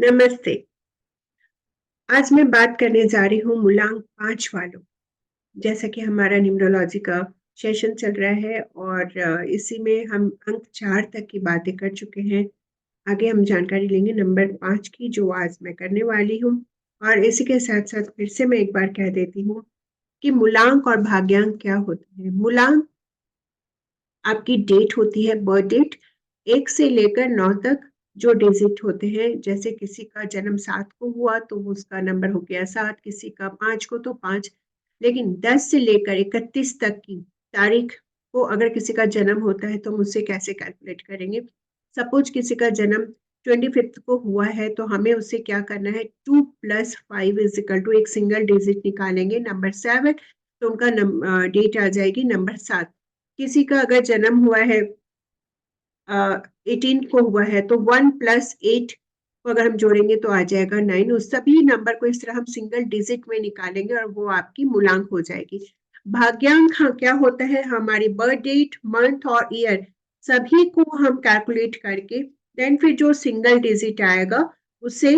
नमस्ते। आज मैं बात करने जा रही हूँ मूलांक 5 वालों। जैसा कि हमारा न्यूमरोलॉजी का सेशन चल रहा है और इसी में हम अंक 4 तक की बातें कर चुके हैं। आगे हम जानकारी लेंगे नंबर 5 की, जो आज मैं करने वाली हूँ। और इसी के साथ-साथ फिर से मैं एक बार कह देती हूँ कि मूलांक और भाग्यांक क्या होते हैं। मूलांक आपकी डेट होती है, बर्थ डेट। 1 से लेकर 9 तक जो डिजिट होते हैं, जैसे किसी का जन्म 7 को हुआ तो उसका नंबर हो गया 7, किसी का 5 को तो 5। लेकिन 10 से लेकर 31 तक की तारीख को अगर किसी का जन्म होता है तो हम उससे कैसे कैलकुलेट करेंगे। सपोज किसी का जन्म 25 को हुआ है तो हमें उससे क्या करना है, 2 + 5 = एक सिंगल डिजिट निकालेंगे, नंबर 7। तो उनका डेट आ जाएगी नंबर 7। किसी का अगर जन्म हुआ है 18 को हुआ है तो 1 + 8 को अगर हम जोड़ेंगे तो आ जाएगा 9। उस सभी नंबर को इस तरह हम सिंगल डिजिट में निकालेंगे और वो आपकी मूलांक हो जाएगी। भाग्यांक हाँ, क्या होता है, हमारी बर्थ डेट, मंथ और ईयर सभी को हम कैलकुलेट करके देन फिर जो सिंगल डिजिट आएगा उससे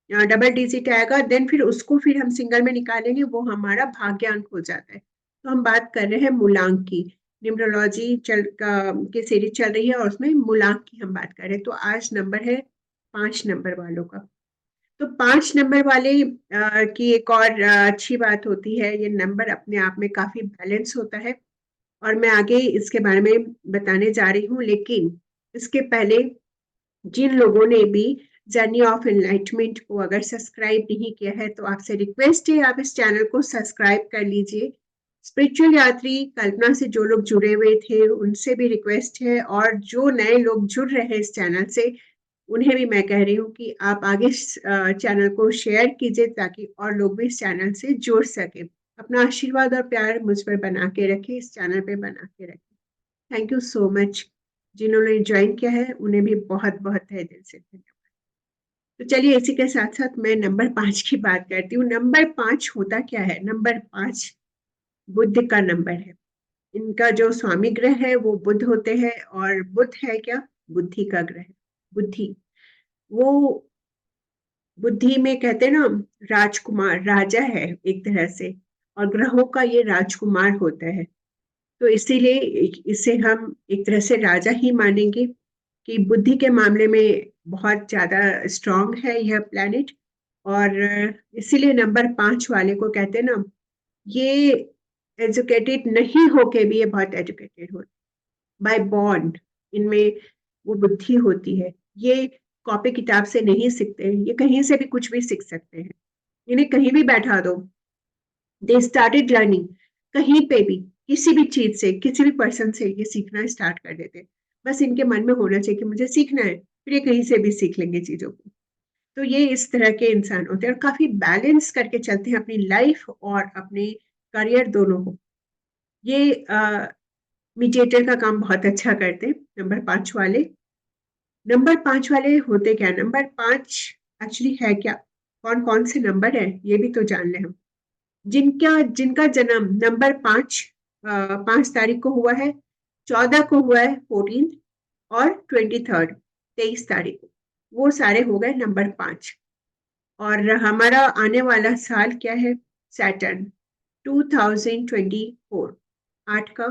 डबल डिजिट आएगा, देन फिर उसको फिर हम सिंगल में निकालेंगे, वो हमारा भाग्यांक हो जाता है। तो हम बात कर रहे हैं मूलांक की। न्यूमरोलॉजी की सीरीज चल रही है और उसमें मूलांक की हम बात कर रहे हैं। तो आज नंबर है 5 नंबर वालों का। तो 5 नंबर वाले की एक और अच्छी बात होती है, ये नंबर अपने आप में काफी बैलेंस होता है और मैं आगे इसके बारे में बताने जा रही हूँ। लेकिन इसके पहले जिन लोगों ने भी जर्नी ऑफ एनलाइटमेंट को अगर सब्सक्राइब नहीं किया है तो आपसे रिक्वेस्ट है, आप इस चैनल को सब्सक्राइब कर लीजिए। स्पिरिचुअल यात्री कल्पना से जो लोग जुड़े हुए थे उनसे भी रिक्वेस्ट है, और जो नए लोग जुड़ रहे हैं इस चैनल से उन्हें भी मैं कह रही हूँ कि आप आगे चैनल को शेयर कीजिए ताकि और लोग भी इस चैनल से जुड़ सके। अपना आशीर्वाद और प्यार मुझ पर बना के रखें, इस चैनल पे बना के रखें। Thank you so much. जिन्होंने ज्वाइन किया है उन्हें भी बहुत बहुत तहे दिल से धन्यवाद। तो चलिए इसी के साथ साथ मैं नंबर 5 की बात करती हूँ। नंबर 5 होता क्या है? नंबर 5 बुद्ध का नंबर है। इनका जो स्वामी ग्रह है वो बुद्ध होते हैं, और बुद्ध है क्या? बुद्धि का ग्रह। बुद्धि, वो बुद्धि में कहते हैं ना, राजकुमार, राजा है एक तरह से, और ग्रहों का ये राजकुमार होता है। तो इसीलिए इसे हम एक तरह से राजा ही मानेंगे कि बुद्धि के मामले में बहुत ज्यादा स्ट्रांग है यह प्लैनेट। और इसीलिए नंबर 5 वाले को कहते हैं ना, ये एजुकेटेड नहीं होके भी ये बहुत एजुकेटेड होते, बाय बॉन्ड इनमें वो बुद्धि होती है। ये कॉपी किताब से नहीं सीखते, ये कहीं से भी कुछ भी सीख सकते हैं। इन्हें कहीं भी बैठा दो, दे स्टार्टेड लर्निंग। कहीं पे भी किसी भी चीज से, किसी भी पर्सन से ये सीखना स्टार्ट कर देते। बस इनके मन में होना चाहिए कि मुझे सीखना है, फिर ये कहीं से भी सीख लेंगे चीजों को। तो ये इस तरह के इंसान होते हैं और काफी बैलेंस करके चलते हैं अपनी लाइफ और अपने करियर दोनों को। ये मीडिएटर का काम बहुत अच्छा करते हैं नंबर 5 वाले। नंबर 5 वाले होते क्या? नंबर 5 एक्चुअली है क्या? कौन कौन से नंबर है ये भी तो जान लें हम। जिनका जिनका जन्म नंबर 5 5 तारीख को हुआ है, 14 को हुआ है 14, और 23 तारीख को, वो सारे हो गए नंबर 5। और हमारा आने वाला साल क्या है? सैटर्न 2024। 8 का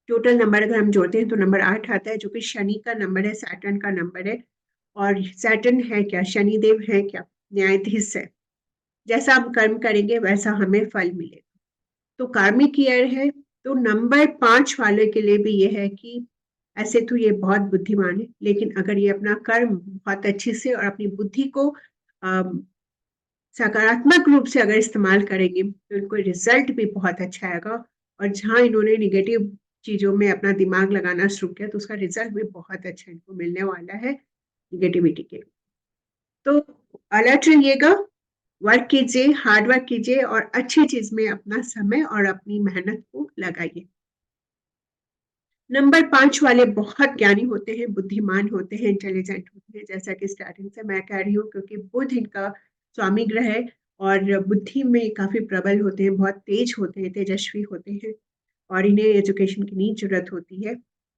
टोटल नंबर अगर हम जोड़ते हैं तो नंबर 8 आता है, जो कि शनि का नंबर है, सैटर्न का नंबर है। और सैटर्न है क्या? शनिदेव है क्या? न्यायाधीश है। जैसा हम कर्म करेंगे वैसा हमें फल मिलेगा। तो कार्मिक ईयर है। तो नंबर 5 वाले के लिए भी ये है कि ऐसे तो ये बहुत बुद्धिमान है, लेकिन अगर ये अपना कर्म बहुत अच्छे से और अपनी बुद्धि को सकारात्मक रूप से अगर इस्तेमाल करेंगे तो इनको रिजल्ट भी बहुत अच्छा आएगा। और जहाँ इन्होंने निगेटिव चीजों में अपना दिमाग लगाना शुरू किया तो उसका रिजल्ट भी बहुत अच्छा इनको मिलने वाला है निगेटिविटी के। तो अलर्ट रहिएगा, वर्क कीजिए, हार्ड वर्क कीजिए और अच्छी चीज में अपना समय और अपनी मेहनत को लगाइए। नंबर 5 वाले बहुत ज्ञानी होते हैं, बुद्धिमान होते हैं, इंटेलिजेंट होते हैं, जैसा कि स्टार्टिंग से मैं कह रही हूँ, क्योंकि बुध इनका स्वामी ग्रह है और बुद्धि में काफी प्रबल होते हैं, बहुत तेज होते हैं, तेजस्वी होते हैं, और इन्हें एजुकेशन की नहीं जरूरत होती है।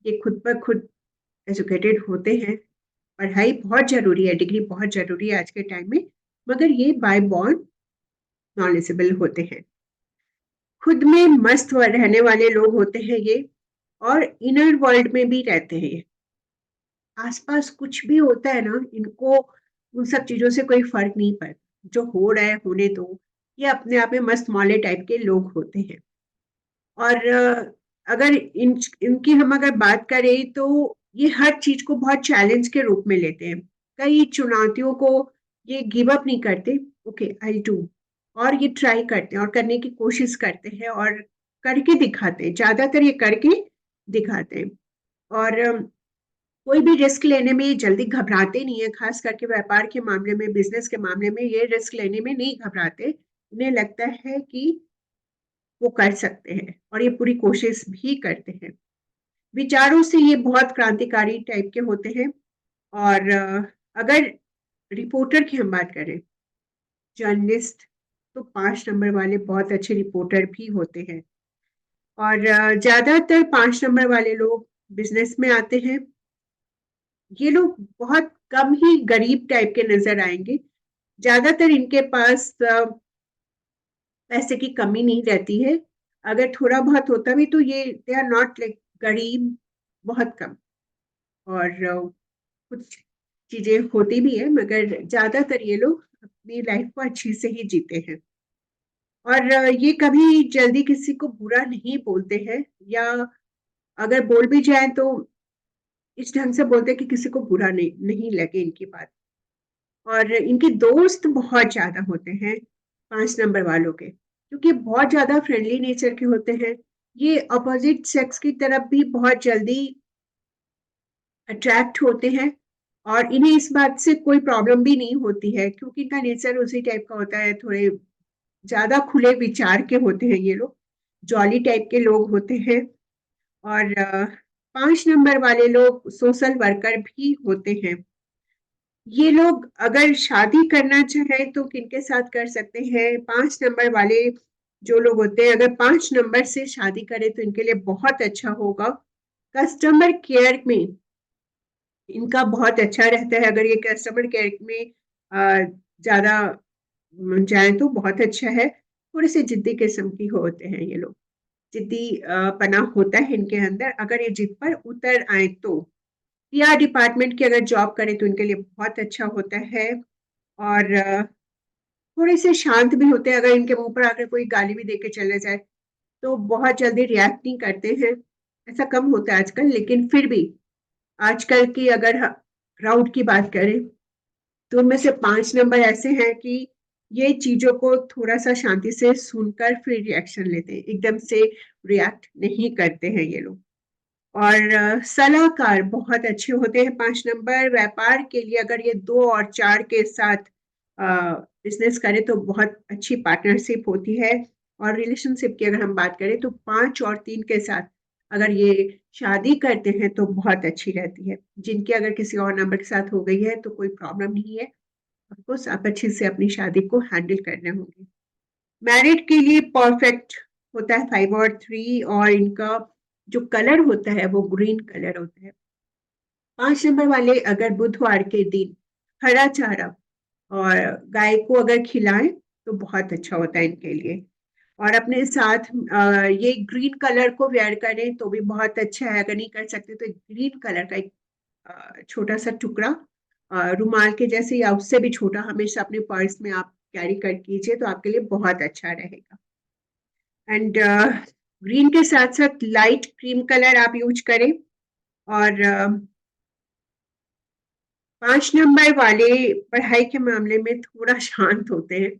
ये खुद पर खुद एजुकेटेड होते हैं पढ़ाई बहुत जरूरी है, डिग्री बहुत जरूरी है आज के टाइम में, मगर ये बाय बॉर्न नॉलेजेबल होते हैं, खुद में मस्त रहने वाले लोग होते हैं ये, और इनर वर्ल्ड में भी रहते हैं ये। आसपास कुछ भी होता है ना, इनको उन सब चीजों से कोई फर्क नहीं पड़ता, जो हो रहा है होने दो। ये अपने आप में मस्त मौले टाइप के लोग होते हैं। और अगर इनकी हम अगर बात करें तो ये हर चीज को बहुत चैलेंज के रूप में लेते हैं, कई चुनौतियों को ये गिव अप नहीं करते। ओके आई डू, और ये ट्राई करते हैं और करने की कोशिश करते हैं और करके दिखाते हैं, ज्यादातर ये करके दिखाते हैं। और कोई भी रिस्क लेने में ये जल्दी घबराते नहीं है, खास करके व्यापार के मामले में, बिजनेस के मामले में ये रिस्क लेने में नहीं घबराते। उन्हें लगता है कि वो कर सकते हैं और ये पूरी कोशिश भी करते हैं। विचारों से ये बहुत क्रांतिकारी टाइप के होते हैं। और अगर रिपोर्टर की हम बात करें, जर्नलिस्ट, तो 5 नंबर वाले बहुत अच्छे रिपोर्टर भी होते हैं। और ज्यादातर 5 नंबर वाले लोग बिजनेस में आते हैं। ये लोग बहुत कम ही गरीब टाइप के नजर आएंगे, ज्यादातर इनके पास पैसे की कमी नहीं रहती है। अगर थोड़ा बहुत होता भी तो ये दे आर नॉट लाइक गरीब, बहुत कम। और कुछ चीजें होती भी है, मगर ज्यादातर ये लोग अपनी लाइफ को अच्छी से ही जीते हैं। और ये कभी जल्दी किसी को बुरा नहीं बोलते हैं, या अगर बोल भी जाए तो इस ढंग से बोलते हैं कि किसी को बुरा नहीं लगे इनकी बात। और इनके दोस्त बहुत ज्यादा होते हैं 5 नंबर वालों के, क्योंकि बहुत ज्यादा फ्रेंडली नेचर के होते हैं। ये अपोजिट सेक्स की तरफ भी बहुत जल्दी अट्रैक्ट होते हैं, और इन्हें इस बात से कोई प्रॉब्लम भी नहीं होती है, क्योंकि इनका नेचर उसी टाइप का होता है, थोड़े ज्यादा खुले विचार के होते हैं ये लोग, जॉली टाइप के लोग होते हैं। और 5 नंबर वाले लोग सोशल वर्कर भी होते हैं। ये लोग अगर शादी करना चाहे तो किनके साथ कर सकते हैं? 5 नंबर वाले जो लोग होते हैं, अगर 5 नंबर से शादी करें तो इनके लिए बहुत अच्छा होगा। कस्टमर केयर में इनका बहुत अच्छा रहता है, अगर ये कस्टमर केयर में ज्यादा जाए तो बहुत अच्छा है। थोड़े से जिद्दी किस्म की होते हैं ये लोग, जिद्दी पना होता है इनके अंदर, अगर ये जिद पर उतर आए तो। पीआर डिपार्टमेंट की अगर जॉब करें तो इनके लिए बहुत अच्छा होता है। और थोड़े से शांत भी होते हैं, अगर इनके मुंह पर आकर कोई गाली भी देके चले जाए तो बहुत जल्दी रिएक्ट नहीं करते हैं। ऐसा कम होता है आजकल, लेकिन फिर भी आजकल की अगर क्राउड की बात करें तो उनमें से 5 नंबर ऐसे हैं कि ये चीजों को थोड़ा सा शांति से सुनकर फिर रिएक्शन लेते हैं, एकदम से रिएक्ट नहीं करते हैं ये लोग। और सलाहकार बहुत अच्छे होते हैं 5 नंबर। व्यापार के लिए अगर ये 2 और 4 के साथ बिजनेस करें तो बहुत अच्छी पार्टनरशिप होती है। और रिलेशनशिप की अगर हम बात करें तो 5 और 3 के साथ अगर ये शादी करते हैं तो बहुत अच्छी रहती है। जिनकी अगर किसी और नंबर के साथ हो गई है तो कोई प्रॉब्लम नहीं है, ऑफकोर्स आप अच्छे से अपनी शादी को हैंडल करने होंगे। मैरिड के लिए परफेक्ट होता है 5 और 3, और इनका जो कलर होता है वो ग्रीन कलर होता है। 5 नंबर वाले अगर बुधवार के दिन हरा चारा और गाय को अगर खिलाएं तो बहुत अच्छा होता है इनके लिए। और अपने साथ ये ग्रीन कलर को वेयर करें तो भी बहुत अच्छा है, अगर नहीं कर सकते तो ग्रीन कलर का एक छोटा सा टुकड़ा रुमाल के जैसे या उससे भी छोटा हमेशा अपने पर्स में आप कैरी कर कीजिए तो आपके लिए बहुत अच्छा रहेगा। एंड ग्रीन के साथ साथ लाइट क्रीम कलर आप यूज करें। और 5 नंबर वाले पढ़ाई के मामले में थोड़ा शांत होते हैं।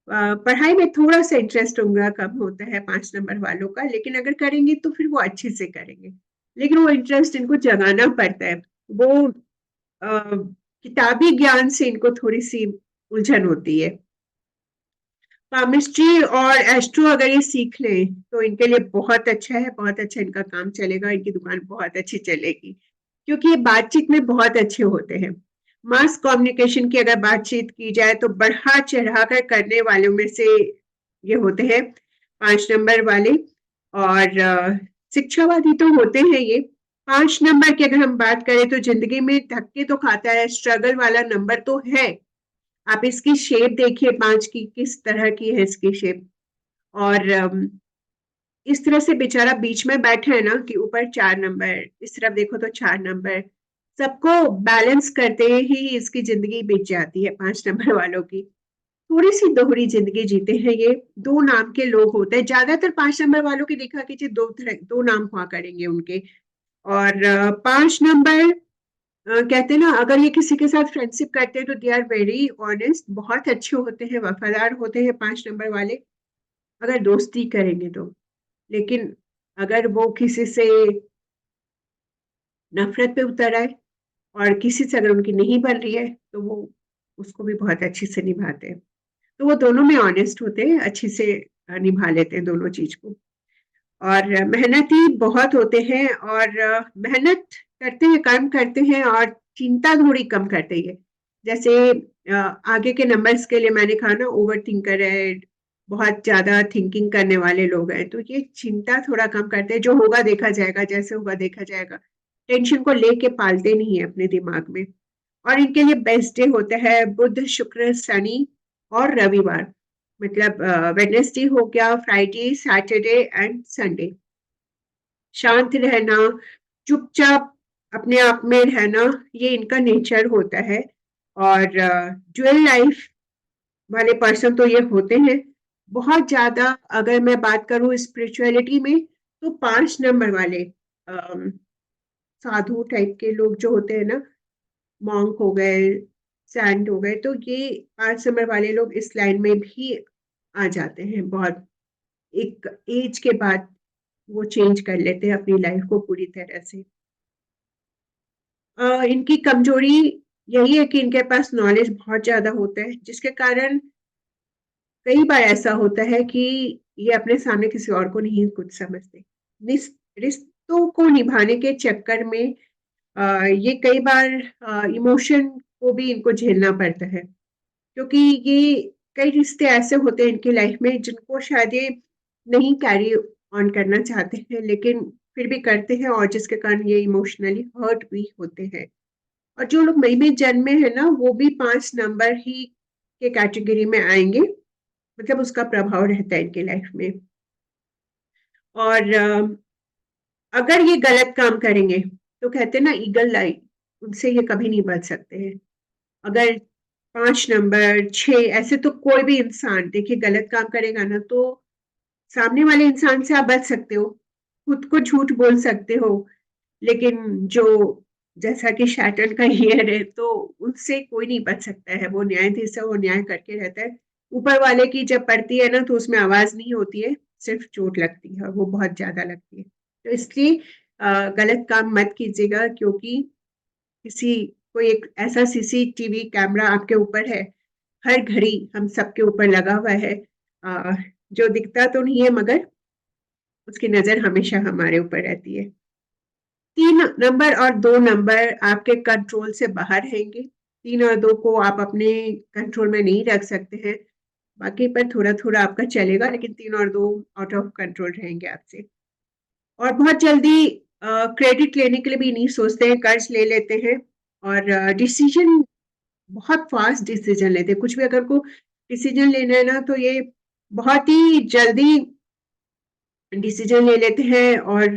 पढ़ाई में थोड़ा सा इंटरेस्ट होगा, कम होता है 5 नंबर वालों का, लेकिन अगर करेंगे तो फिर वो अच्छे से करेंगे। लेकिन वो इंटरेस्ट इनको जगाना पड़ता है। वो किताबी ज्ञान से इनको थोड़ी सी उलझन होती है। केमिस्ट्री और एस्ट्रो अगर ये सीख लें तो इनके लिए बहुत अच्छा है, बहुत अच्छा इनका काम चलेगा, इनकी दुकान बहुत अच्छी चलेगी, क्योंकि ये बातचीत में बहुत अच्छे होते हैं। मास कम्युनिकेशन की अगर बातचीत की जाए तो बढ़ा चढ़ा कर करने वालों में से ये होते हैं 5 नंबर वाले। और शिक्षावादी तो होते हैं ये, 5 नंबर की अगर हम बात करें तो जिंदगी में धक्के तो खाता है, स्ट्रगल वाला नंबर तो है। आप इसकी शेप देखिए 5 की, किस तरह की है इसकी शेप। और इस तरह से बेचारा बीच में बैठा है ना कि ऊपर 4 नंबर, इस तरफ देखो तो 4 नंबर, सबको बैलेंस करते ही इसकी जिंदगी बीत जाती है 5 नंबर वालों की। थोड़ी सी दोहरी जिंदगी जीते हैं ये। दो नाम के लोग होते हैं ज्यादातर 5 नंबर वालों की, देखा कीजिए दो नाम हुआ करेंगे उनके। और 5 नंबर कहते हैं ना, अगर ये किसी के साथ फ्रेंडशिप करते हैं तो दे आर वेरी ऑनेस्ट, बहुत अच्छे होते हैं, वफादार होते हैं 5 नंबर वाले, अगर दोस्ती करेंगे तो। लेकिन अगर वो किसी से नफरत पे उतर आए और किसी से अगर उनकी नहीं बन रही है तो वो उसको भी बहुत अच्छे से निभाते हैं। तो वो दोनों में ऑनेस्ट होते हैं, अच्छे से निभा लेते हैं दोनों चीज को। और मेहनती बहुत होते हैं, और मेहनत करते हैं, काम करते हैं, और चिंता थोड़ी कम करते हैं। जैसे आगे के नंबर्स के लिए मैंने कहा ना, ओवर थिंकर है, बहुत ज्यादा थिंकिंग करने वाले लोग हैं, तो ये चिंता थोड़ा कम करते हैं, जो होगा देखा जाएगा, जैसे होगा देखा जाएगा। टेंशन को लेके पालते नहीं है अपने दिमाग में। और इनके लिए बेस्ट डे होता है बुध, शुक्र, शनि और रविवार। मतलब वेडनेसडे हो गया, फ्राइडे, सैटरडे एंड संडे। शांत रहना, चुपचाप अपने आप में रहना, ये इनका नेचर होता है। और ड्यूअल लाइफ वाले पर्सन तो ये होते हैं बहुत ज्यादा। अगर मैं बात करूं स्पिरिचुअलिटी में, तो 5 नंबर वाले साधु टाइप के लोग जो होते हैं ना, मॉन्क हो गए, सैंट हो गए, तो ये 5 नंबर वाले लोग इस लाइन में भी आ जाते हैं। बहुत एक एज के बाद वो चेंज कर लेते हैं अपनी लाइफ को पूरी तरह से। इनकी कमजोरी यही है कि इनके पास नॉलेज बहुत ज्यादा होता है, जिसके कारण कई बार ऐसा होता है कि ये अपने सामने किसी और को नहीं कुछ समझते। रिश्तों को निभाने के चक्कर में ये कई बार इमोशन को भी इनको झेलना पड़ता है, क्योंकि ये कई रिश्ते ऐसे होते हैं इनकी लाइफ में जिनको शायद ये नहीं कैरी ऑन करना चाहते हैं, लेकिन फिर भी करते हैं, और जिसके कारण ये इमोशनली हर्ट भी होते हैं। और जो लोग मई में जन्मे हैं ना, वो भी 5 नंबर ही के कैटेगरी में आएंगे, मतलब उसका प्रभाव रहता है इनकी लाइफ में। और अगर ये गलत काम करेंगे तो कहते हैं ना ईगल लाई, उनसे ये कभी नहीं बच सकते हैं। अगर 5 नंबर, 6, ऐसे तो कोई भी इंसान देखिए गलत काम करेगा ना, तो सामने वाले इंसान से आप बच सकते हो, खुद को झूठ बोल सकते हो, लेकिन जो जैसा कि शैटर्न का ईयर है, तो उनसे कोई नहीं बच सकता है। वो न्यायाधीश है, वो न्याय करके रहता है। ऊपर वाले की जब पड़ती है ना, तो उसमें आवाज नहीं होती है, सिर्फ चोट लगती है, और वो बहुत ज्यादा लगती है। तो इसलिए गलत काम मत कीजिएगा, क्योंकि किसी कोई एक ऐसा सीसीटीवी कैमरा आपके ऊपर है, हर घड़ी हम सबके ऊपर लगा हुआ है, जो दिखता तो नहीं है, मगर उसकी नजर हमेशा हमारे ऊपर रहती है। 3 नंबर और 2 नंबर आपके कंट्रोल से बाहर रहेंगे। 3 और 2 को आप अपने कंट्रोल में नहीं रख सकते हैं, बाकी पर थोड़ा थोड़ा आपका चलेगा, लेकिन 3 और 2 आउट ऑफ कंट्रोल रहेंगे आपसे। और बहुत जल्दी क्रेडिट लेने के लिए भी नहीं सोचते हैं, कर्ज ले लेते हैं। और डिसीजन, बहुत फास्ट डिसीजन लेते हैं। कुछ भी अगर को डिसीजन लेना है ना, तो ये बहुत ही जल्दी डिसीजन ले लेते हैं, और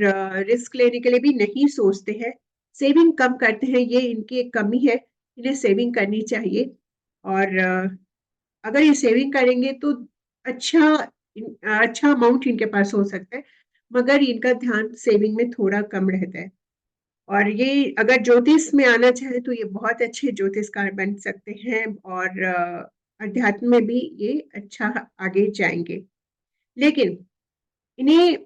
रिस्क लेने के लिए भी नहीं सोचते हैं। सेविंग कम करते हैं, ये इनकी एक कमी है, इन्हें सेविंग करनी चाहिए। और अगर ये सेविंग करेंगे तो अच्छा अच्छा अमाउंट इनके पास हो सकता है, मगर इनका ध्यान सेविंग में थोड़ा कम रहता है। और ये अगर ज्योतिष में आना चाहे तो ये बहुत अच्छे ज्योतिषकार बन सकते हैं, और अध्यात्म में भी ये अच्छा आगे जाएंगे। लेकिन इन्हें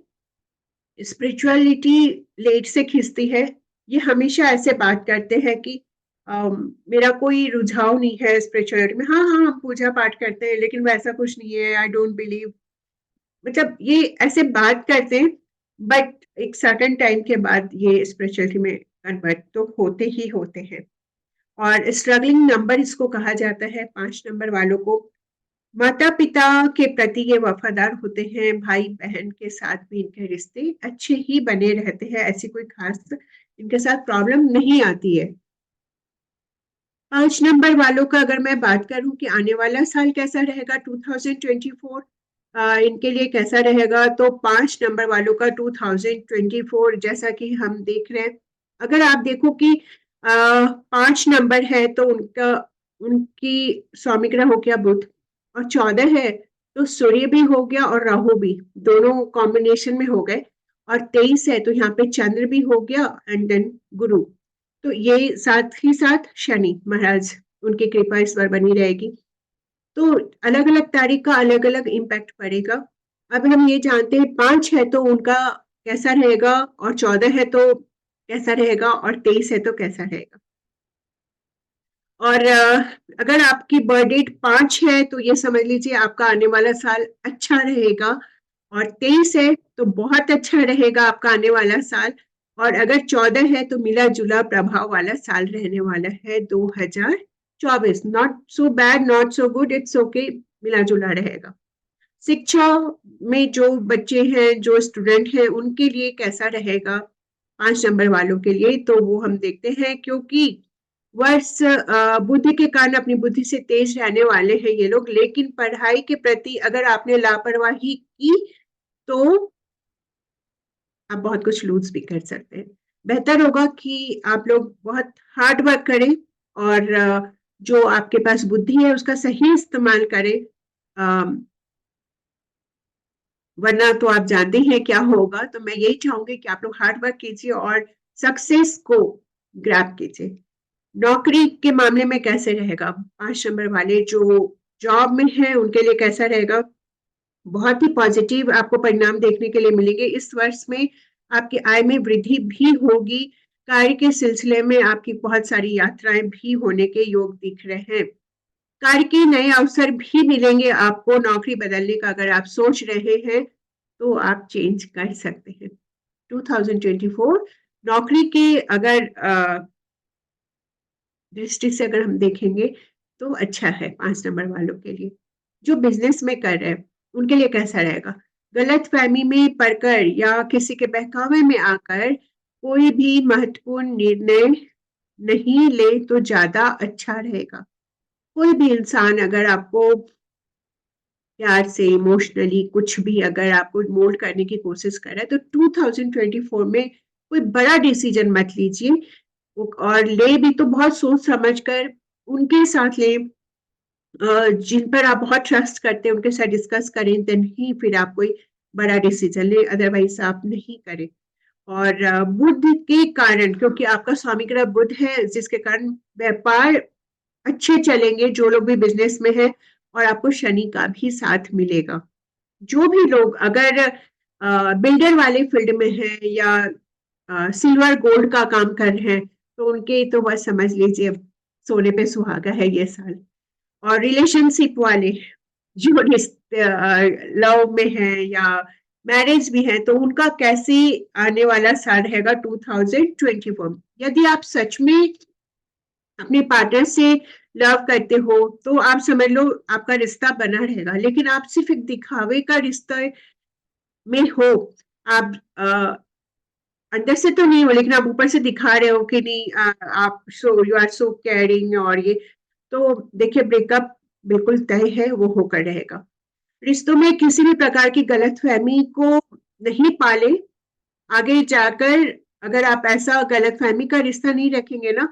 स्पिरिचुअलिटी लेट से खींचती है। ये हमेशा ऐसे बात करते हैं कि मेरा कोई रुझाव नहीं है स्पिरिचुअलिटी में। हाँ हाँ, हम पूजा पाठ करते हैं, लेकिन वैसा कुछ नहीं है, आई डोंट बिलीव। मतलब ये ऐसे बात करते हैं, बट एक सर्टेन टाइम के बाद ये स्पिरिचुअलिटी में कन्वर्ट तो होते ही होते हैं। और स्ट्रगलिंग नंबर इसको कहा जाता है 5 नंबर वालों को। माता पिता के प्रति ये वफादार होते हैं, भाई बहन के साथ भी इनके रिश्ते अच्छे ही बने रहते हैं, ऐसी कोई खास इनके साथ प्रॉब्लम नहीं आती है। 5 नंबर वालों का अगर मैं बात करूं कि आने वाला साल कैसा रहेगा 2024, इनके लिए कैसा रहेगा, तो 5 नंबर वालों का 2024 जैसा कि हम देख रहे हैं, अगर आप देखो कि 5 नंबर है तो उनकी स्वामी ग्रह हो गया बुध, और 14 है तो सूर्य भी हो गया और राहु भी, दोनों कॉम्बिनेशन में हो गए, और 23 है तो यहाँ पे चंद्र भी हो गया एंड देन गुरु, तो ये साथ ही साथ शनि महाराज, उनकी कृपा इस बार बनी रहेगी। तो अलग अलग तारीख का अलग अलग इम्पैक्ट पड़ेगा। अब हम ये जानते हैं 5 है तो उनका कैसा रहेगा, और 14 है तो कैसा रहेगा, और 23 है तो कैसा रहेगा। और अगर आपकी बर्थ डेट 5 है तो ये समझ लीजिए आपका आने वाला साल अच्छा रहेगा, और 23 है तो बहुत अच्छा रहेगा आपका आने वाला साल, और अगर 14 है तो मिला जुला प्रभाव वाला साल रहने वाला है 2024। Not so bad, not so good, it's okay, मिला जुला रहेगा। शिक्षा में जो बच्चे हैं, जो स्टूडेंट हैं, उनके लिए कैसा रहेगा 5 नंबर वालों के लिए, तो वो हम देखते हैं, क्योंकि वर्ष बुद्धि के कारण अपनी बुद्धि से तेज रहने वाले हैं ये लोग, लेकिन पढ़ाई के प्रति अगर आपने लापरवाही की तो आप बहुत कुछ लूज भी कर सकते हैं। बेहतर होगा कि आप लोग बहुत हार्ड वर्क करें, और जो आपके पास बुद्धि है उसका सही इस्तेमाल करें, वरना तो आप जानते हैं क्या होगा। तो मैं यही चाहूंगी कि आप लोग हार्ड वर्क कीजिए और सक्सेस को ग्रैब कीजिए। नौकरी के मामले में कैसे रहेगा 5 नंबर वाले जो जॉब में हैं उनके लिए कैसा रहेगा, बहुत ही पॉजिटिव आपको परिणाम देखने के लिए मिलेंगे इस वर्ष में। आपकी आय में वृद्धि भी होगी, कार्य के सिलसिले में आपकी बहुत सारी यात्राएं भी होने के योग दिख रहे हैं, कार्य के नए अवसर भी मिलेंगे आपको। नौकरी बदलने का अगर आप सोच रहे हैं तो आप चेंज कर सकते हैं 2024। नौकरी के अगर दृष्टि से अगर हम देखेंगे तो अच्छा है 5 नंबर वालों के लिए। जो बिजनेस में कर रहे हैं उनके लिए कैसा रहेगा, गलत फहमी में पड़कर या किसी के बहकावे में आकर कोई भी महत्वपूर्ण निर्णय नहीं ले तो ज्यादा अच्छा रहेगा। कोई भी इंसान अगर आपको प्यार से इमोशनली कुछ भी अगर आपको मोल्ड करने की कोशिश कर रहा है तो 2024 में कोई बड़ा डिसीजन मत लीजिए, और ले भी तो बहुत सोच समझ कर उनके साथ ले, जिन पर आप बहुत ट्रस्ट करते हैं उनके साथ डिस्कस करें, देन ही फिर आप कोई बड़ा डिसीजन ले, अदरवाइज आप नहीं करें। और बुध के कारण, क्योंकि आपका स्वामी ग्रह बुध है, जिसके कारण व्यापार अच्छे चलेंगे जो लोग भी बिजनेस में है, और आपको शनि का भी साथ मिलेगा। जो भी लोग अगर बिल्डर वाले फील्ड में हैं या सिल्वर गोल्ड का काम कर रहे हैं तो उनके तो बस समझ लीजिए सोने पे सुहागा है ये साल। और रिलेशनशिप वाले जो लव में है या मैरिज भी है तो उनका कैसे आने वाला साल रहेगा 2024। यदि आप सच में अपने पार्टनर से लव करते हो तो आप समझ लो आपका रिश्ता बना रहेगा, लेकिन आप सिर्फ एक दिखावे का रिश्ता में हो, आप अंदर से तो नहीं हो लेकिन आप ऊपर से दिखा रहे हो कि नहीं, आप यू आर सो केयरिंग, और ये तो देखिए ब्रेकअप बिल्कुल तय है, वो होकर रहेगा। रिश्तों में किसी भी प्रकार की गलतफहमी को नहीं पाले, आगे जाकर अगर आप ऐसा गलतफहमी का रिश्ता नहीं रखेंगे ना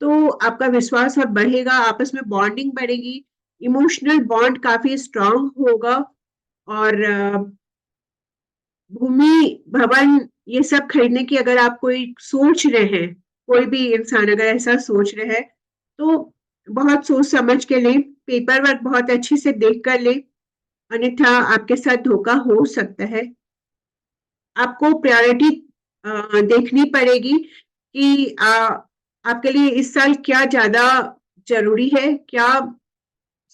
तो आपका विश्वास और बढ़ेगा, आपस में बॉन्डिंग बढ़ेगी, इमोशनल बॉन्ड काफी स्ट्रांग होगा। और भूमि भवन ये सब खरीदने की अगर आप कोई सोच रहे हैं, कोई भी इंसान अगर ऐसा सोच रहे हैं तो बहुत सोच समझ के लें, पेपर वर्क बहुत अच्छे से देख कर लें, अन्यथा आपके साथ धोखा हो सकता है। आपको प्रायोरिटी देखनी पड़ेगी कि आपके लिए इस साल क्या ज्यादा जरूरी है, क्या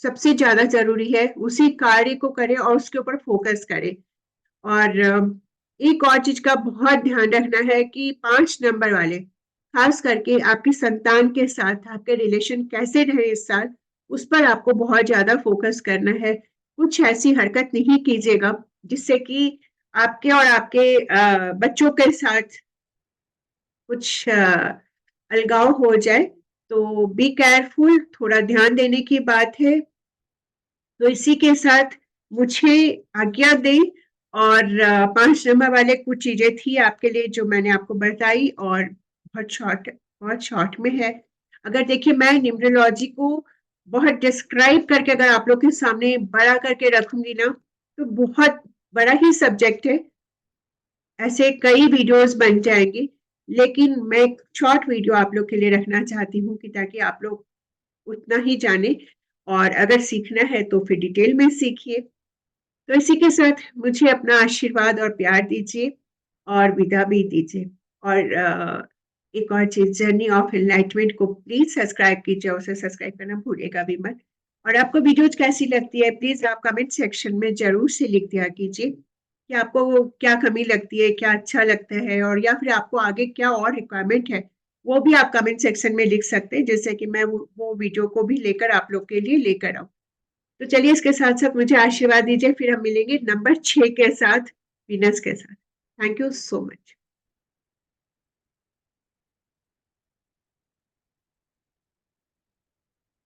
सबसे ज्यादा जरूरी है, उसी कार्य को करें और उसके ऊपर फोकस करें। और एक और चीज का बहुत ध्यान रखना है कि 5 नंबर वाले खास करके आपकी संतान के साथ आपके रिलेशन कैसे रहे इस साल, उस पर आपको बहुत ज्यादा फोकस करना है। कुछ ऐसी हरकत नहीं कीजिएगा जिससे कि आपके और आपके बच्चों के साथ कुछ अलगाव हो जाए, तो बी केयरफुल, थोड़ा ध्यान देने की बात है। तो इसी के साथ मुझे आज्ञा दें, और 5 नंबर वाले कुछ चीजें थी आपके लिए जो मैंने आपको बताई, और बहुत शॉर्ट में है। अगर देखिए, मैं न्यूमरोलॉजी को बहुत डिस्क्राइब करके अगर आप लोग के सामने बड़ा करके रखूंगी ना, तो बहुत बड़ा ही सब्जेक्ट है, ऐसे कई वीडियोस बन जाएंगे। लेकिन मैं एक शॉर्ट वीडियो आप लोग के लिए रखना चाहती हूँ कि ताकि आप लोग उतना ही जाने, और अगर सीखना है तो फिर डिटेल में सीखिए। तो इसी के साथ मुझे अपना आशीर्वाद और प्यार दीजिए, और विदा भी दीजिए। और एक और चीज, जर्नी ऑफ एनलाइटमेंट को प्लीज सब्सक्राइब कीजिए, उसे सब्सक्राइब करना भूलेगा भी मत। और आपको वीडियोज कैसी लगती है, प्लीज आप कमेंट सेक्शन में जरूर से लिख दिया कीजिए कि आपको क्या कमी लगती है, क्या अच्छा लगता है, और या फिर आपको आगे क्या और रिक्वायरमेंट है, वो भी आप कमेंट सेक्शन में लिख सकते हैं, जिससे कि मैं वो वीडियो को भी लेकर आप लोग के लिए लेकर आऊँ। तो चलिए, इसके साथ साथ मुझे आशीर्वाद दीजिए, फिर हम मिलेंगे नंबर 6 के साथ, वीनस के साथ। Thank you so much.